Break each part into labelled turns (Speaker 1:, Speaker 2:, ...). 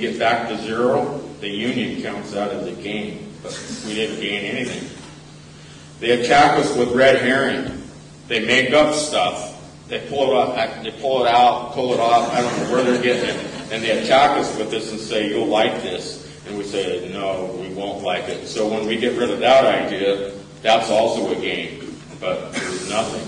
Speaker 1: get back to zero, the union counts that as a gain, but we didn't gain anything. They attack us with red herring. They make up stuff. They pull it off, I don't know where they're getting it, and they attack us with this and say, you'll like this. And we say, no, we won't like it. So when we get rid of that idea, that's also a gain, but there's nothing.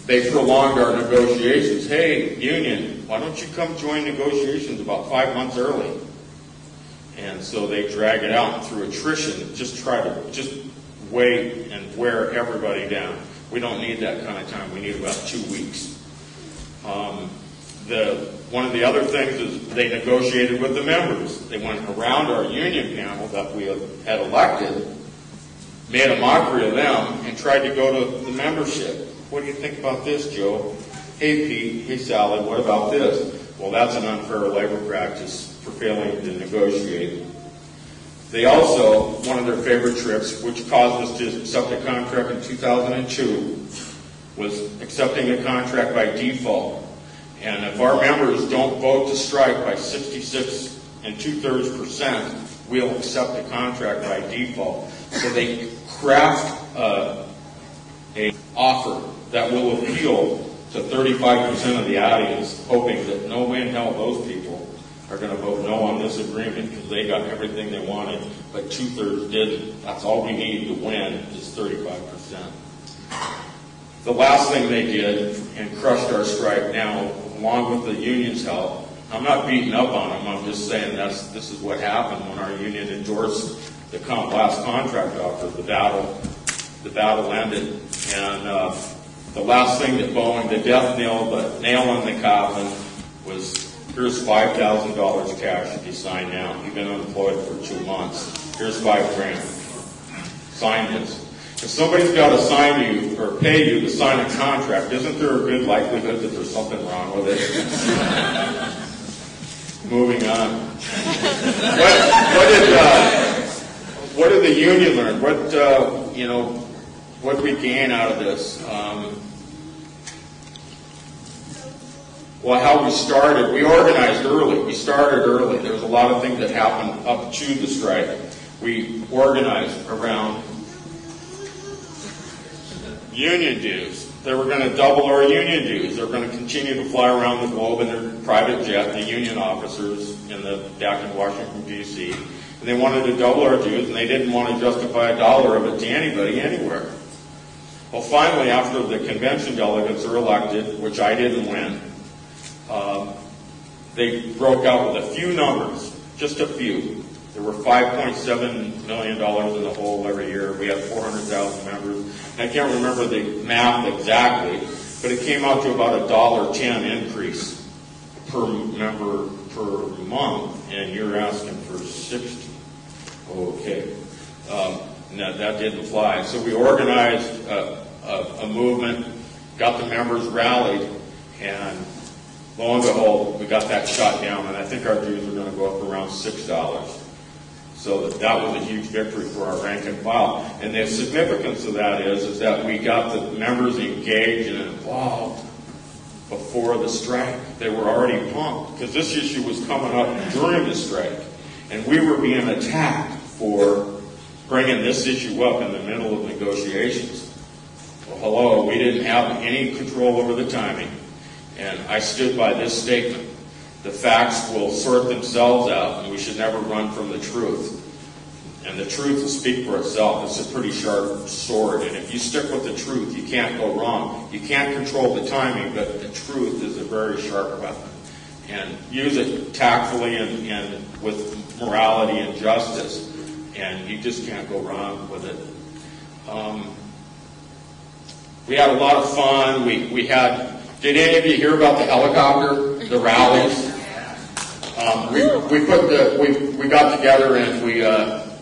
Speaker 1: They prolonged our negotiations. Hey, union, why don't you come join negotiations about 5 months early? And so they drag it out through attrition, just wait and wear everybody down. We don't need that kind of time. We need about 2 weeks. One of the other things is they negotiated with the members. They went around our union panel that we had elected, made a mockery of them, and tried to go to the membership. What do you think about this, Joe? Hey, Pete. Hey, Sally. What about this? Well, that's an unfair labor practice for failing to negotiate. They also, one of their favorite tricks, which caused us to accept a contract in 2002, was accepting a contract by default. And if our members don't vote to strike by 66 2/3%, we'll accept the contract by default. So they craft an offer that will appeal to 35% of the audience, hoping that no way in hell those people are going to vote no on this agreement because they got everything they wanted, but 2/3 didn't. That's all we need to win is 35%. The last thing they did and crushed our strike now, along with the union's help, I'm not beating up on them, I'm just saying this is what happened when our union endorsed the last contract offer. The battle ended. And the last thing that Boeing, the death nail, the nail in the coffin, was here's $5,000 cash if you sign now. You've been unemployed for 2 months. Here's $5,000. Sign this. If somebody's got to sign you or pay you to sign a contract, isn't there a good likelihood that there's something wrong with it? Moving on. What did the union learn? What did we gain out of this? Well, how we started, we organized early. We started early. There was a lot of things that happened up to the strike. We organized around union dues. They were going to double our union dues. They were going to continue to fly around the globe in their private jet, the union officers back in Washington, D.C. And they wanted to double our dues, and they didn't want to justify $1 of it to anybody anywhere. Well, finally, after the convention delegates are elected, which I didn't win, they broke out with a few numbers, just a few. There were $5.7 million in the hole every year. We had 400,000 members. And I can't remember the math exactly, but it came out to about a $1.10 increase per member per month, and you're asking for 60. Okay. No, that didn't fly. So we organized a movement, got the members rallied, and lo and behold, we got that shot down, and I think our dues are going to go up around $6. So that was a huge victory for our rank and file. And the significance of that is that we got the members engaged and involved before the strike. They were already pumped because this issue was coming up during the strike. And we were being attacked for bringing this issue up in the middle of negotiations. Well, hello, we didn't have any control over the timing. And I stood by this statement. The facts will sort themselves out, and we should never run from the truth. And the truth will speak for itself. It's a pretty sharp sword, and if you stick with the truth, you can't go wrong. You can't control the timing, but the truth is a very sharp weapon. And use it tactfully and with morality and justice, and you just can't go wrong with it. We had a lot of fun. We had. Did any of you hear about the helicopter, the rallies? We got together and we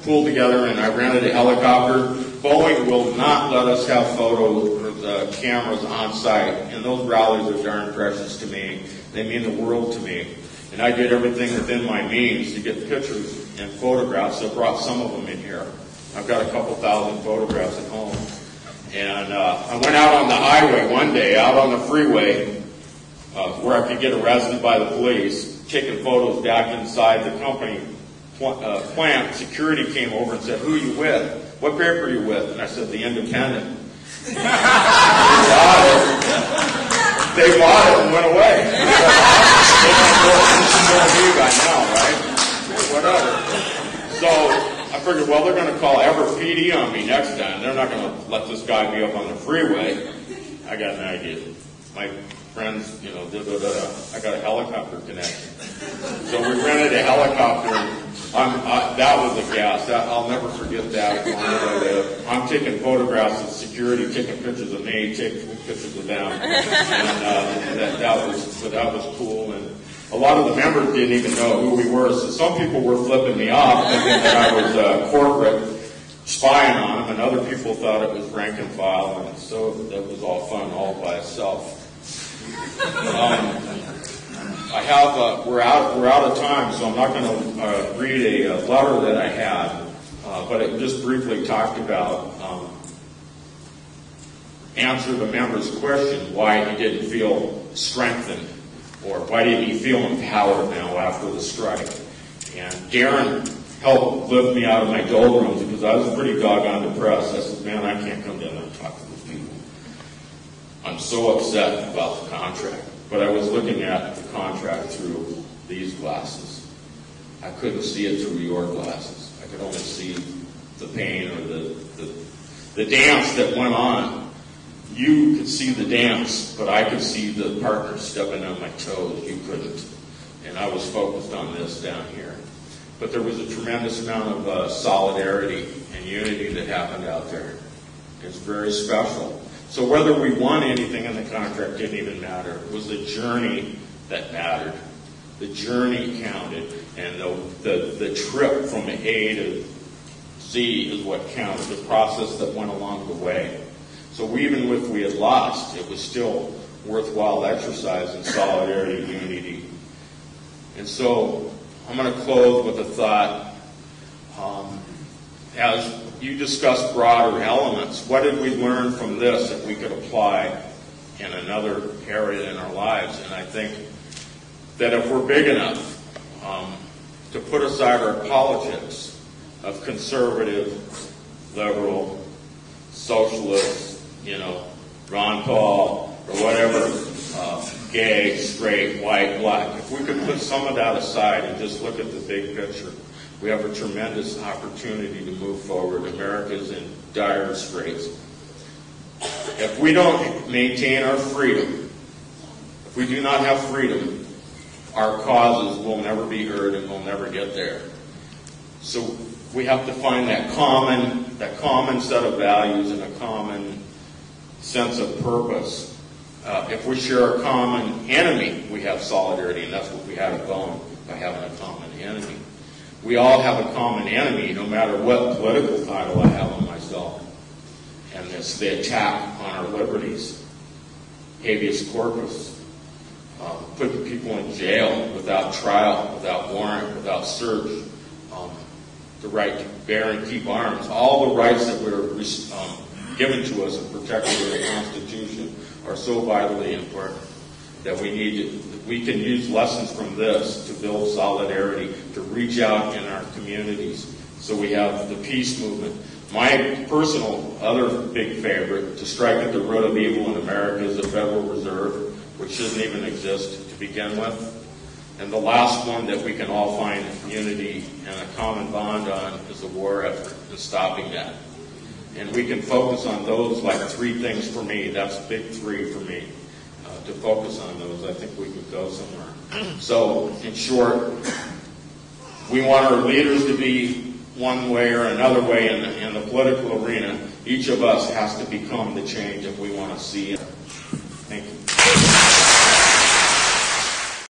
Speaker 1: pooled together, and I rented a helicopter. Boeing will not let us have photos or cameras on site, and those rallies are darn precious to me. They mean the world to me, and I did everything within my means to get pictures and photographs. I brought some of them in here. I've got a couple thousand photographs at home. And I went out on the highway one day, out on the freeway, where I could get arrested by the police. taking photos back inside the company plant. Security came over and said, "Who are you with? What paper are you with?" And I said, "The Independent." They bought it and went away. They don't know what by now, right? Whatever. So I figured, well, they're going to call Ever PD on me next time. They're not going to let this guy be up on the freeway. I got an idea. My friends, I got a helicopter connection. So we rented a helicopter. That was a gas. I'll never forget that. I'm taking photographs of security, taking pictures of me, taking pictures of them. And that was cool. And a lot of the members didn't even know who we were. So some people were flipping me off, thinking that I was corporate, spying on them, and other people thought it was rank and file. And so that was all fun all by itself. We're out of time, so I'm not going to read a letter that I had, but it just briefly talked about answer the member's question why he didn't feel strengthened, or why didn't he feel empowered now after the strike. And Darren helped lift me out of my doldrums because I was pretty doggone depressed. I said, "Man, I can't come down and talk to these people. I'm so upset about the contract." But I was looking at the contract through these glasses. I couldn't see it through your glasses. I could only see the pain or the dance that went on. You could see the dance, but I could see the partner stepping on my toes. You couldn't. And I was focused on this down here. But there was a tremendous amount of solidarity and unity that happened out there. It's very special. So whether we won anything in the contract didn't even matter. It was the journey that mattered. The journey counted, and the trip from A to Z is what counted, the process that went along the way. So even if we had lost, it was still worthwhile exercise in solidarity and unity. And so I'm going to close with a thought. As you discussed broader elements, what did we learn from this that we could apply in another area in our lives? And I think that if we're big enough to put aside our politics of conservative, liberal, socialist, Ron Paul, or whatever, gay, straight, white, black, if we could put some of that aside and just look at the big picture, we have a tremendous opportunity to move forward. America's in dire straits. If we don't maintain our freedom, if we do not have freedom, our causes will never be heard and we'll never get there. So we have to find that common set of values and a common sense of purpose. If we share a common enemy, we have solidarity, and that's what we had at Boeing by having a common enemy. We all have a common enemy, no matter what political title I have on myself. And it's the attack on our liberties, habeas corpus, putting people in jail without trial, without warrant, without search, the right to bear and keep arms. All the rights that were given to us and protected in the Constitution are so vitally important that we can use lessons from this to build solidarity, to reach out in our communities. So we have the peace movement. My personal other big favorite, to strike at the root of evil in America, is the Federal Reserve, which doesn't even exist to begin with. And the last one that we can all find unity and a common bond on is the war effort and stopping that. And we can focus on those like three things for me. That's big three for me. To focus on those, I think we could go somewhere. So, in short, we want our leaders to be one way or another way in the political arena. Each of us has to become the change that we want to see.